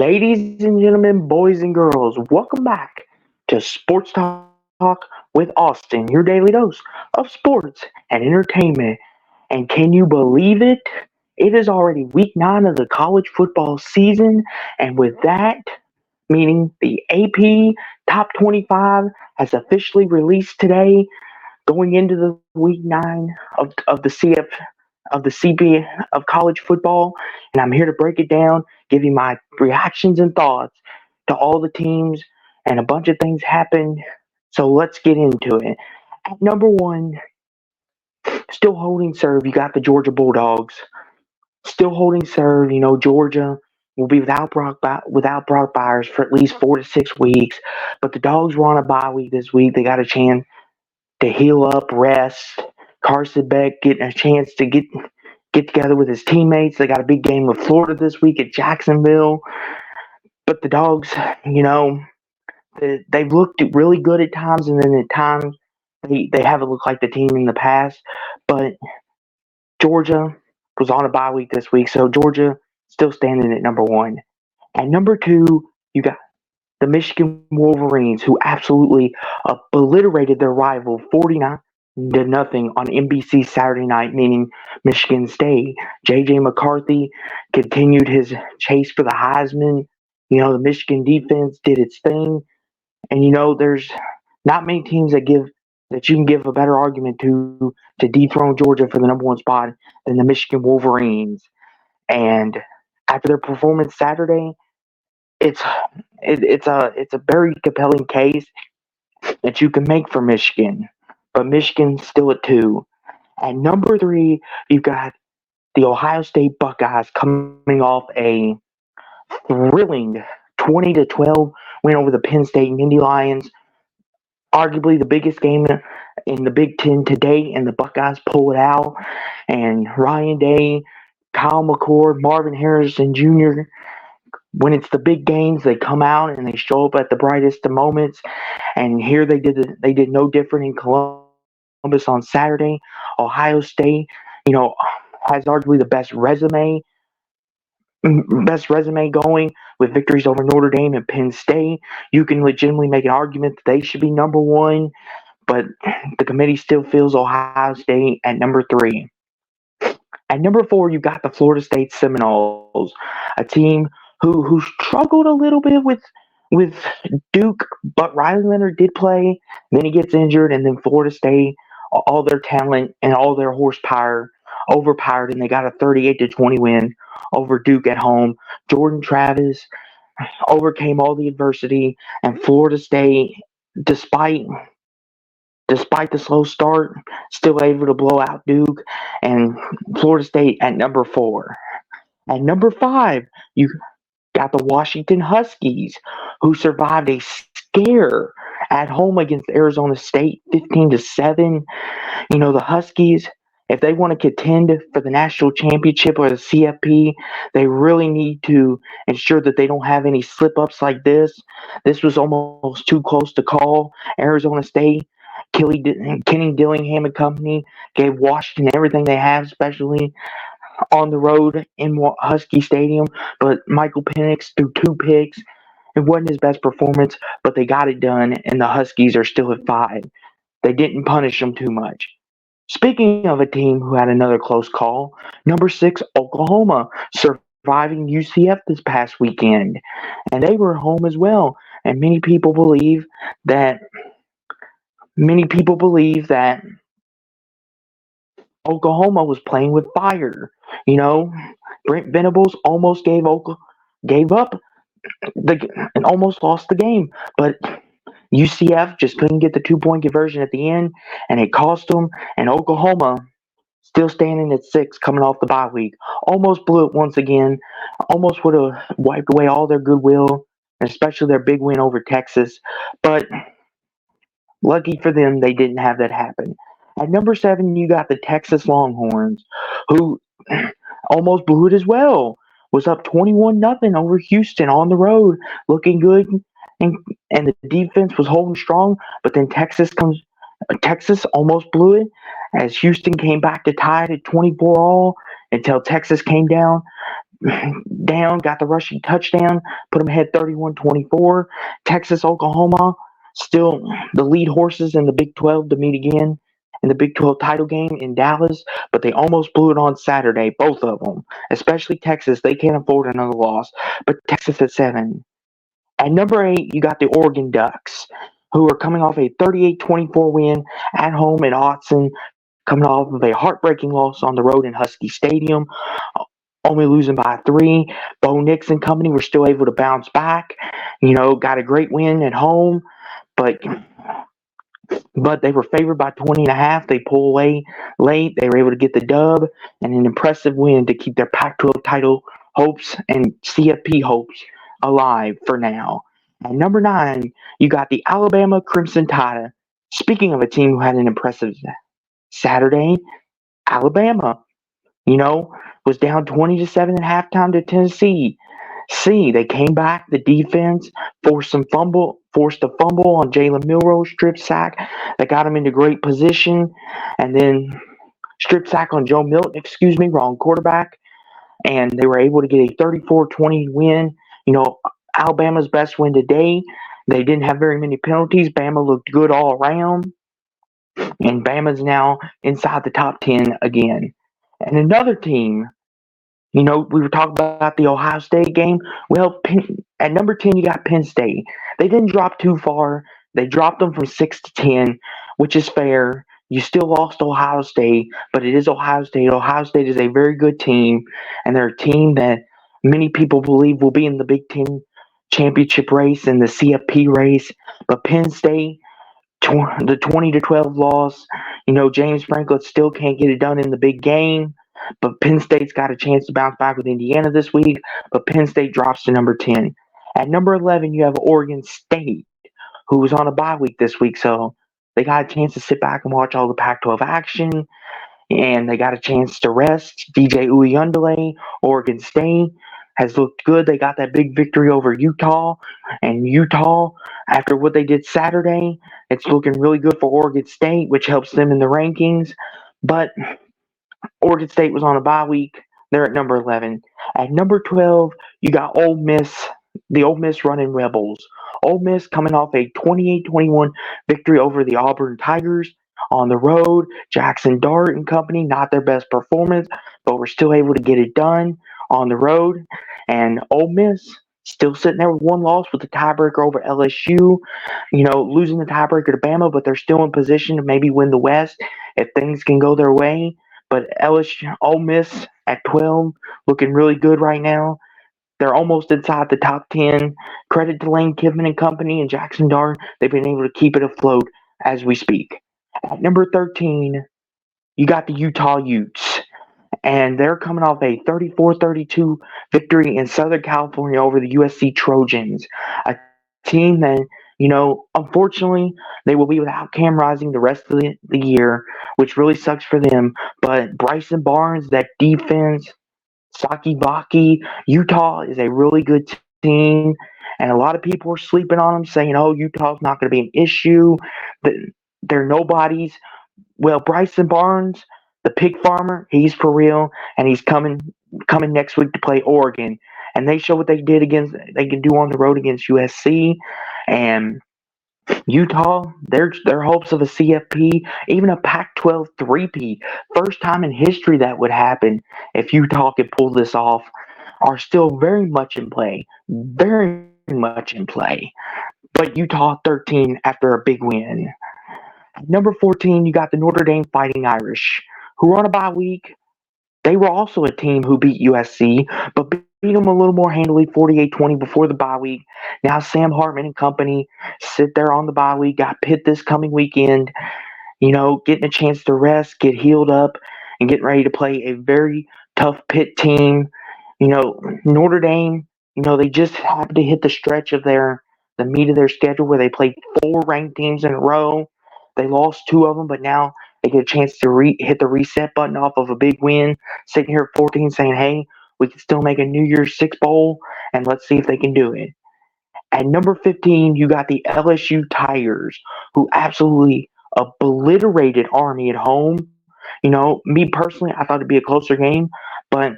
Ladies and gentlemen, boys and girls, welcome back to Sports Talk with Austin, your daily dose of sports and entertainment. And can you believe it? It is already week 9 of the college football season, and with that, meaning the AP Top 25 has officially released today, going into the week 9 of the CB of college football, and I'm here to break it down, give you my reactions and thoughts to all the teams, and a bunch of things happened. So let's get into it. At number one, still holding serve, you got the Georgia Bulldogs. Still holding serve, Georgia will be without Brock Byers for at least 4 to 6 weeks. But the Dogs were on a bye week this week. They got a chance to heal up, rest. Carson Beck getting a chance to get together with his teammates. They got a big game with Florida this week at Jacksonville. But the Dogs, they've looked really good at times, and then at times they haven't looked like the team in the past. But Georgia was on a bye week this week, so Georgia still standing at number one. At number two, you got the Michigan Wolverines, who absolutely obliterated their rival 49-0 on NBC Saturday night, meaning Michigan State. J.J. McCarthy continued his chase for the Heisman. The Michigan defense did its thing. And, there's not many teams that you can give a better argument to dethrone Georgia for the number one spot than the Michigan Wolverines. And after their performance Saturday, it's it's a very compelling case that you can make for Michigan, but Michigan's still at two. At number three, you've got the Ohio State Buckeyes coming off a thrilling 20-12 win over the Penn State Nittany Lions, arguably the biggest game in the Big Ten to date, and the Buckeyes pull it out. And Ryan Day, Kyle McCord, Marvin Harrison Jr., when it's the big games, they come out and they show up at the brightest of moments. And here they did no different in Columbus on Saturday. Ohio State, has arguably the best resume going with victories over Notre Dame and Penn State. You can legitimately make an argument that they should be number one, but the committee still feels Ohio State at number three. At number four, you've got the Florida State Seminoles, a team who struggled a little bit with Duke, but Riley Leonard did play. Then he gets injured, and then Florida State, all their talent and all their horsepower overpowered, and they got a 38-20 win over Duke at home. Jordan Travis overcame all the adversity, and Florida State, despite despite the slow start, still able to blow out Duke and Florida State at number four. At number five, you got the Washington Huskies, who survived a scare at home against Arizona State, 15-7. The Huskies, if they want to contend for the national championship or the CFP, they really need to ensure that they don't have any slip ups like this. This was almost too close to call. Arizona State, Kenny Dillingham and company gave Washington everything they have, especially on the road in Husky Stadium. But Michael Penix threw two picks. It wasn't his best performance, but they got it done, and the Huskies are still at five. They didn't punish them too much. Speaking of a team who had another close call, number six, Oklahoma, surviving UCF this past weekend. And they were home as well. And that many people believe that Oklahoma was playing with fire. Brent Venables almost gave up and almost lost the game, but UCF just couldn't get the 2-point conversion at the end, and it cost them. And Oklahoma, still standing at six, coming off the bye week, almost blew it once again. Almost would have wiped away all their goodwill, and especially their big win over Texas. But lucky for them, they didn't have that happen. At number seven, you got the Texas Longhorns, who almost blew it as well. Was up 21-0 over Houston on the road, looking good, and the defense was holding strong. But then Texas almost blew it as Houston came back to tie it at 24 all until Texas came down down, got the rushing touchdown, put them ahead 31-24. Texas, Oklahoma, still the lead horses in the Big 12 to meet again in the Big 12 title game in Dallas, but they almost blew it on Saturday, both of them. Especially Texas, they can't afford another loss. But Texas at 7. At number 8, you got the Oregon Ducks, who are coming off a 38-24 win at home in Autzen, coming off of a heartbreaking loss on the road in Husky Stadium, only losing by 3. Bo Nix and company were still able to bounce back. Got a great win at home, but they were favored by 20.5. They pulled away late. They were able to get the dub and an impressive win to keep their Pac-12 title hopes and CFP hopes alive for now. At number 9, you got the Alabama Crimson Tide. Speaking of a team who had an impressive Saturday, Alabama, you know, was down 20-7 at halftime to Tennessee. They came back. The defense forced a fumble on Jalen Milroe, strip sack that got him into great position, and then strip sack on Joe Milton. Excuse me, wrong quarterback, and they were able to get a 34-20 win. Alabama's best win today. They didn't have very many penalties. Bama looked good all around, and Bama's now inside the top 10 again. And another team, we were talking about the Ohio State game. Well, at number 10, you got Penn State. They didn't drop too far. They dropped them from 6 to 10, which is fair. You still lost Ohio State, but it is Ohio State. Ohio State is a very good team, and they're a team that many people believe will be in the Big Ten championship race and the CFP race. But Penn State, the 20-12 loss, James Franklin still can't get it done in the big game. But Penn State's got a chance to bounce back with Indiana this week. But Penn State drops to number 10. At number 11, you have Oregon State, who was on a bye week this week. So they got a chance to sit back and watch all the Pac-12 action. And they got a chance to rest. DJ Uyunglele, Oregon State, has looked good. They got that big victory over Utah. And Utah, after what they did Saturday, it's looking really good for Oregon State, which helps them in the rankings. But Oregon State was on a bye week. They're at number 11. At number 12, you got Ole Miss, the Ole Miss running Rebels. Ole Miss coming off a 28-21 victory over the Auburn Tigers on the road. Jackson Dart and company, not their best performance, but we're still able to get it done on the road. And Ole Miss still sitting there with one loss with the tiebreaker over LSU. Losing the tiebreaker to Bama, but they're still in position to maybe win the West if things can go their way. But Ole Miss at 12, looking really good right now. They're almost inside the top 10. Credit to Lane Kiffin and company and Jackson Dart. They've been able to keep it afloat as we speak. At number 13, you got the Utah Utes. And they're coming off a 34-32 victory in Southern California over the USC Trojans. A team that, unfortunately, they will be without Cam Rising the rest of the year, which really sucks for them. But Bryson Barnes, that defense, Saki Vaki, Utah is a really good team. And a lot of people are sleeping on them, saying, oh, Utah's not going to be an issue. They're nobodies. Well, Bryson Barnes, the pig farmer, he's for real, and he's coming next week to play Oregon. And they show what they can do on the road against USC. And Utah, their hopes of a CFP, even a Pac-12 three-peat, first time in history that would happen if Utah could pull this off, are still very much in play. Very much in play. But Utah 13 after a big win. Number 14, you got the Notre Dame Fighting Irish, who were on a bye week. They were also a team who beat USC, but beat them a little more handily, 48-20 before the bye week. Now Sam Hartman and company sit there on the bye week, got Pitt this coming weekend, getting a chance to rest, get healed up, and getting ready to play a very tough Pitt team. Notre Dame, they just happened to hit the stretch of the meat of their schedule where they played 4 ranked teams in a row. They lost 2 of them, but now they get a chance to hit the reset button off of a big win, sitting here at 14 saying, hey, we can still make a New Year's Six Bowl, and let's see if they can do it. At number 15, you got the LSU Tigers, who absolutely obliterated Army at home. Me personally, I thought it'd be a closer game, but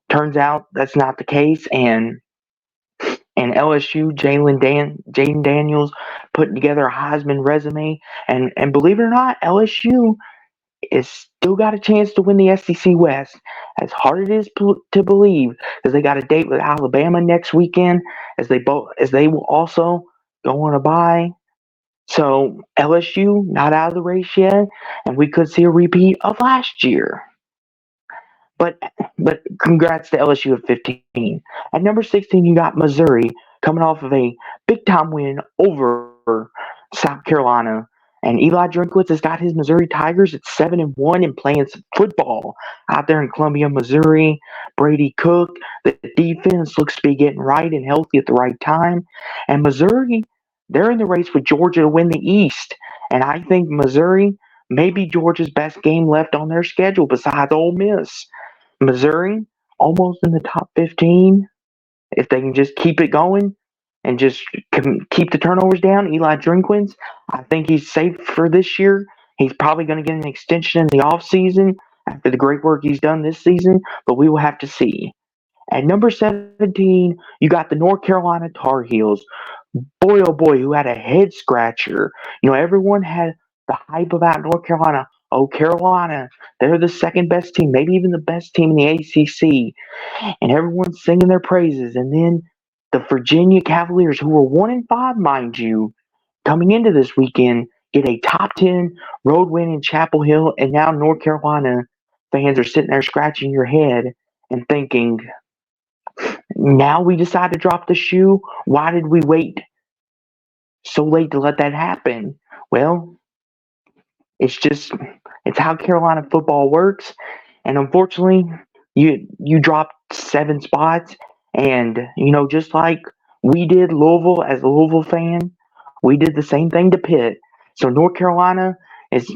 turns out that's not the case, and LSU, Jaden Daniels putting together a Heisman resume, and believe it or not, LSU is still got a chance to win the SEC West. As hard it is to believe, because they got a date with Alabama next weekend, as they will also go on a bye. So LSU not out of the race yet, and we could see a repeat of last year. But but congrats to LSU at 15. At number 16, you got Missouri coming off of a big time win over South Carolina. And Eli Drinkwitz has got his Missouri Tigers at 7-1 and playing some football out there in Columbia, Missouri. Brady Cook, the defense looks to be getting right and healthy at the right time. And Missouri, they're in the race with Georgia to win the East. And I think Missouri may be Georgia's best game left on their schedule besides Ole Miss. Missouri almost in the top 15 if they can just keep it going and just keep the turnovers down. Eli Drinkwitz, I think he's safe for this year. He's probably going to get an extension in the offseason after the great work he's done this season, but we will have to see. At number 17, you got the North Carolina Tar Heels. Boy, oh boy, who had a head scratcher. Everyone had the hype about North Carolina. Oh, Carolina, they're the second best team, maybe even the best team in the ACC, and everyone's singing their praises. And then the Virginia Cavaliers, who were 1-5, mind you, coming into this weekend, get a top 10 road win in Chapel Hill, and now North Carolina fans are sitting there scratching your head and thinking, now we decide to drop the shoe. Why did we wait so late to let that happen? Well, it's just it's how Carolina football works, and unfortunately, you dropped 7 spots, and just like we did Louisville as a Louisville fan, we did the same thing to Pitt. So North Carolina is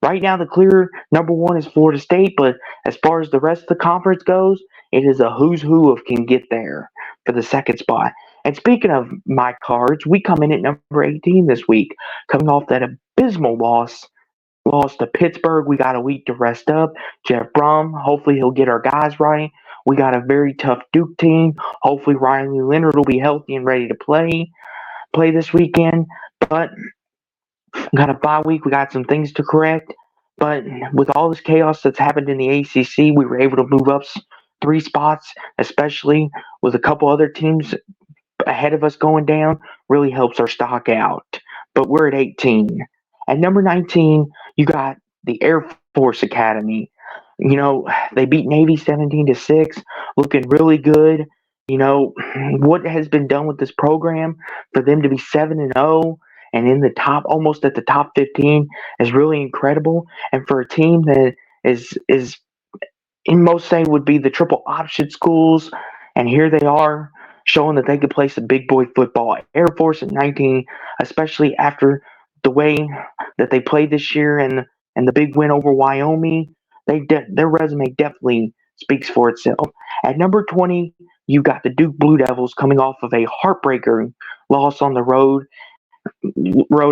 right now the clear number one is Florida State, but as far as the rest of the conference goes, it is a who's who of can get there for the second spot. And speaking of my cards, we come in at number 18 this week, coming off that abysmal lost to Pittsburgh. We got a week to rest up. Jeff Brom, hopefully he'll get our guys right. We got a very tough Duke team. Hopefully Riley Leonard will be healthy and ready to play this weekend. But we got a bye week. We got some things to correct. But with all this chaos that's happened in the ACC, we were able to move up 3 spots, especially with a couple other teams ahead of us going down. Really helps our stock out. But we're at 18. At number 19, you got the Air Force Academy. They beat Navy 17-6, looking really good. What has been done with this program for them to be 7-0 and in the top, almost at the top 15, is really incredible. And for a team that is in most say would be the triple option schools, and here they are showing that they could play some big boy football. Air Force at 19, especially after the way that they played this year and the big win over Wyoming, their resume definitely speaks for itself. At number 20, you got the Duke Blue Devils coming off of a heartbreaker loss on the road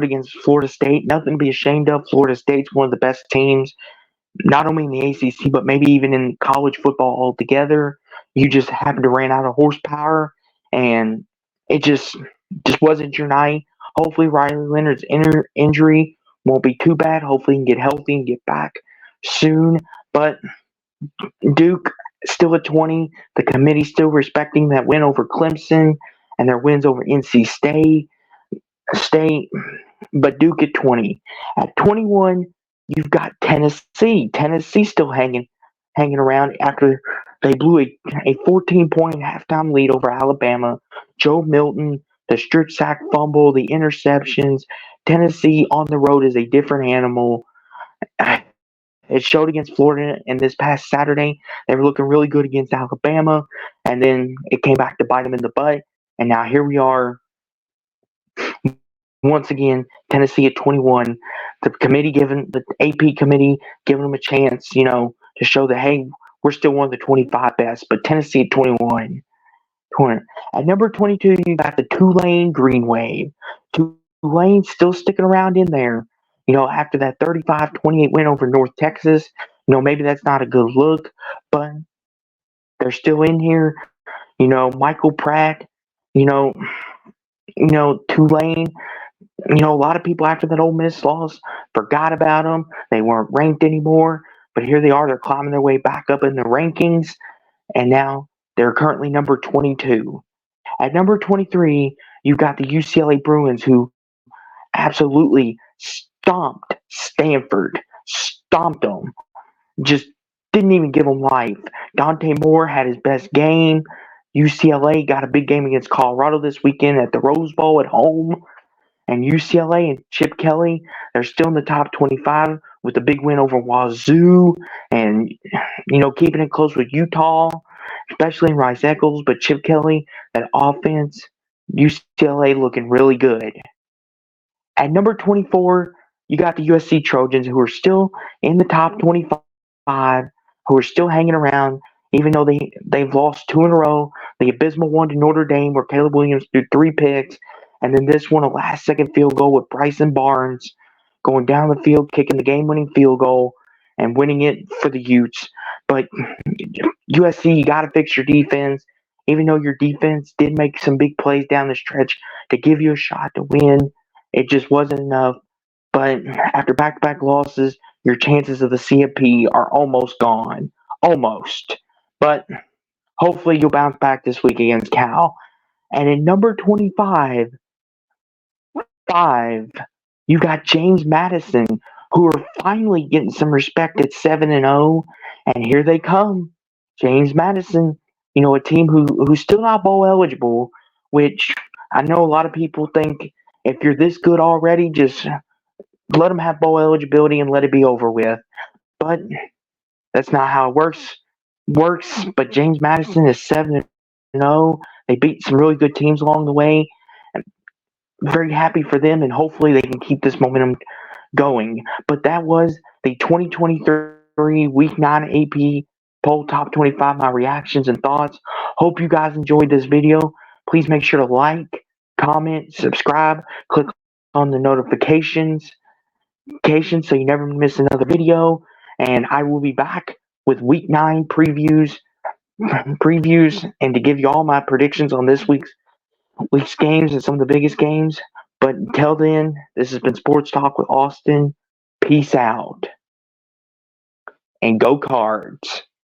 against Florida State. Nothing to be ashamed of. Florida State's one of the best teams, not only in the ACC, but maybe even in college football altogether. You just happened to ran out of horsepower, and it just wasn't your night. Hopefully, Riley Leonard's injury won't be too bad. Hopefully, he can get healthy and get back soon. But Duke still at 20. The committee still respecting that win over Clemson and their wins over NC State, but Duke at 20. At 21, you've got Tennessee. Tennessee still hanging around after they blew a 14-point halftime lead over Alabama. Joe Milton, the strip sack fumble, the interceptions. Tennessee on the road is a different animal. It showed against Florida, and this past Saturday, they were looking really good against Alabama, and then it came back to bite them in the butt. And now here we are once again, Tennessee at 21. The AP committee giving them a chance, to show that, hey, we're still one of the 25 best. But Tennessee at 21. At number 22, you got the Tulane Green Wave. Tulane still sticking around in there. After that 35-28 win over North Texas, maybe that's not a good look, but They're still in here. Michael Pratt, you know, Tulane. A lot of people after that Ole Miss loss forgot about them. They weren't ranked anymore, but here they are. They're climbing their way back up in the rankings, and now they're currently number 22. At number 23, you've got the UCLA Bruins, who absolutely stomped Stanford, stomped them, just didn't even give them life. Dante Moore had his best game. UCLA got a big game against Colorado this weekend at the Rose Bowl at home. And UCLA and Chip Kelly, they're still in the top 25 with a big win over Wazoo and, keeping it close with Utah, especially in Rice Eccles. But Chip Kelly, that offense, UCLA looking really good. At number 24, you got the USC Trojans, who are still in the top 25, who are still hanging around, even though they've lost two in a row. The abysmal one to Notre Dame, where Caleb Williams threw 3 picks, and then this one, a last-second field goal with Bryson Barnes going down the field, kicking the game-winning field goal, and winning it for the Utes. But USC, you got to fix your defense. Even though your defense did make some big plays down the stretch to give you a shot to win, it just wasn't enough. But after back-to-back losses, your chances of the CFP are almost gone. Almost. But hopefully you'll bounce back this week against Cal. And in number 25, you got James Madison, who are finally getting some respect at 7-0. And here they come. James Madison, a team who's still not bowl eligible, which I know a lot of people think if you're this good already, just let them have bowl eligibility and let it be over with. But that's not how it works. But James Madison is 7-0. They beat some really good teams along the way. I'm very happy for them, and hopefully they can keep this momentum going. But that was the 2023 Week 9 AP Poll Top 25, my reactions and thoughts. Hope you guys enjoyed this video. Please make sure to like, comment, subscribe, click on the notifications so you never miss another video. And I will be back with Week 9 previews, and to give you all my predictions on this week's games and some of the biggest games. But until then, this has been Sports Talk with Austin. Peace out. And go Cards.